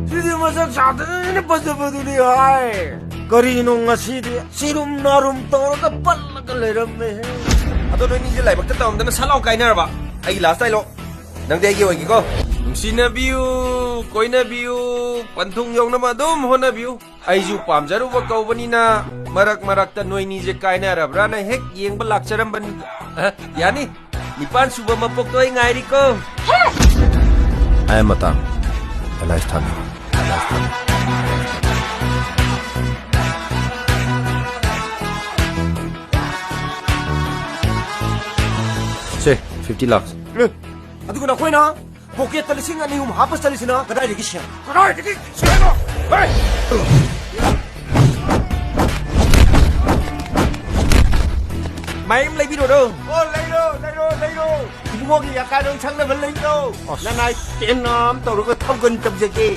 시디 마사 자드는 버저버들이 하이 거리농아 시디 시룸 나룸 떠나가 빨라가 내렸네 아도 너희 이제 라이브 때 다음에는 살라오 가이나봐 아이 라스타일로 낭대기 오기고 뭉시나비유 꼬이나비유 관통용나마돔 호나비유 아이주 빰자루바 까우바니나 마락마락다 너희 이제 가이나라브라나 핵 이행바 락자람반 야니 니판 수바 마폭도이 ngairico I matang a lifetime Say 50 lakhs adugo na koina pocket talising ani hum hapas talisina kadai digi siya kadai digi siya hey mày em lấy video đâu lấy đồ ibu mo gi yakadong chang na ban lấy đồ na nai tiền nam tàu được thông gần chậm gì